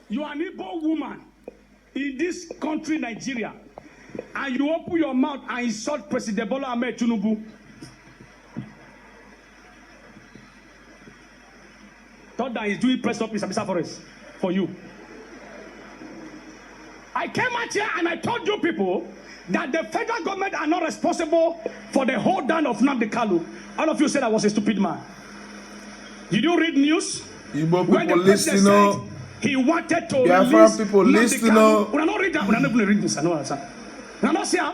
You are an Igbo woman in this country, Nigeria, and you open your mouth and insult President Bola Ahmed Tinubu. Thought that he's doing press up in Sabisa Forest for you. I came out here and I told you people that the federal government are not responsible for the whole down of Nnamdi Kanu. All of you said I was a stupid man. Did you read news? Igbo when the president said he wanted to Biafra release people listen. We are not read that. We are not going to read this. I know that. We are not here.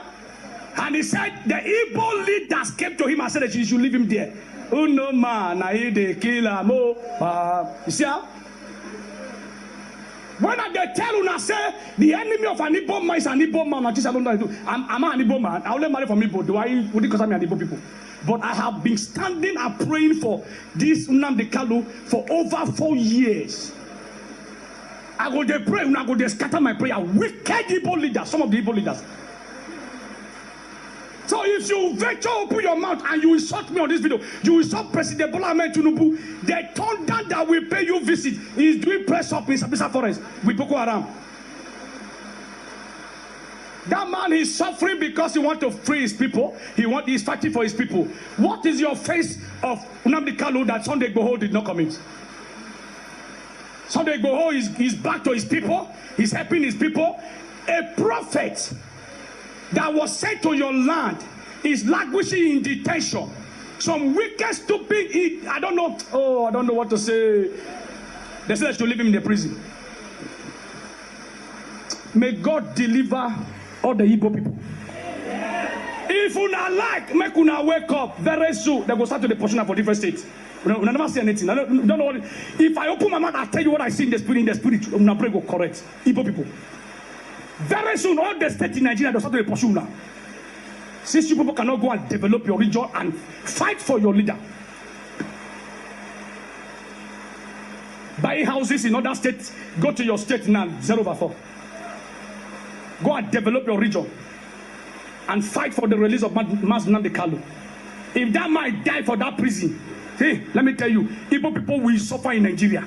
And he said the Igbo leaders came to him and said that you should leave him there. Oh no man, I they kill him. You see how? When they tell you say the enemy of an Igbo man is an Igbo man, I don't know. I'm an Igbo man. I only marry for Igbo. Do I? Would you consider me an Igbo people? But I have been standing and praying for this Nnamdi Kanu for over 4 years. I go to pray and I go to scatter my prayer. Wicked Igbo leaders, some of the Igbo leaders. So if you venture open your mouth and you insult me on this video, you insult President Bola Ahmed Tinubu, the thunder that will pay you visit is doing press up in Sabisa Forest with Boko Haram. That man is suffering because he wants to free his people. He's fighting for his people. What is your face of Nnamdi Kanu that Sunday Igboho did not commit? Sunday Igboho is back to his people. He's helping his people. A prophet that was sent to your land is languishing in detention. Some wicked, stupid, I don't know. Oh, I don't know what to say. They said I should leave him in the prison. May God deliver all the Igbo people. If una like, make una wake up very soon. They go start to the portion for different states. We never see anything. I don't know what. If I open my mouth, I'll tell you what I see in the spirit. In the spirit, una pray go correct. Igbo people. Very soon, all the states in Nigeria, they'll start to pursue now. Since you people cannot go and develop your region and fight for your leader. Buy houses in other states, go to your state now, 0/4. Go and develop your region and fight for the release of Mass Nnamdi Kanu. If that man die for that prison, hey, let me tell you, Igbo people will suffer in Nigeria.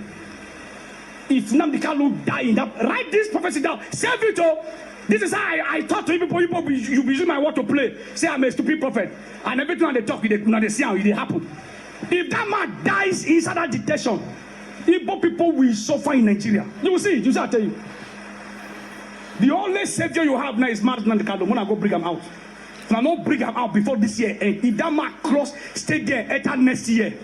If Nnamdi Kanu die in that, write this prophecy down. Save it all. This is how I talk to people. You be using my word to play. Say I'm a stupid prophet. And everything they talk, they see how it happen. If that man dies inside that detention, Igbo people will suffer in Nigeria. You will see. You see, I tell you. The only savior you have now is Nnamdi Kanu. When I go bring him out. If I don't bring him out before this year, and if that man cross, stay there enter next year.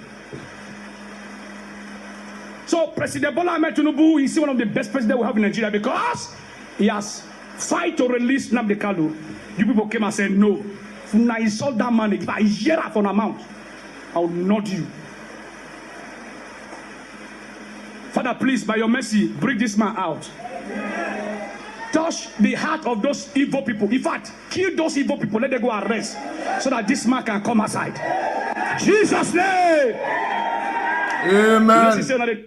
So President Bola Ahmed Tinubu is one of the best presidents we have in Nigeria because he has fight to release Nnamdi Kanu. You people came and said no. When I insult that man, if I hear from a mouth, I will nod you. Father, please, by your mercy, bring this man out. Touch the heart of those evil people. In fact, kill those evil people. Let them go arrest so that this man can come aside. Jesus' name. Amen.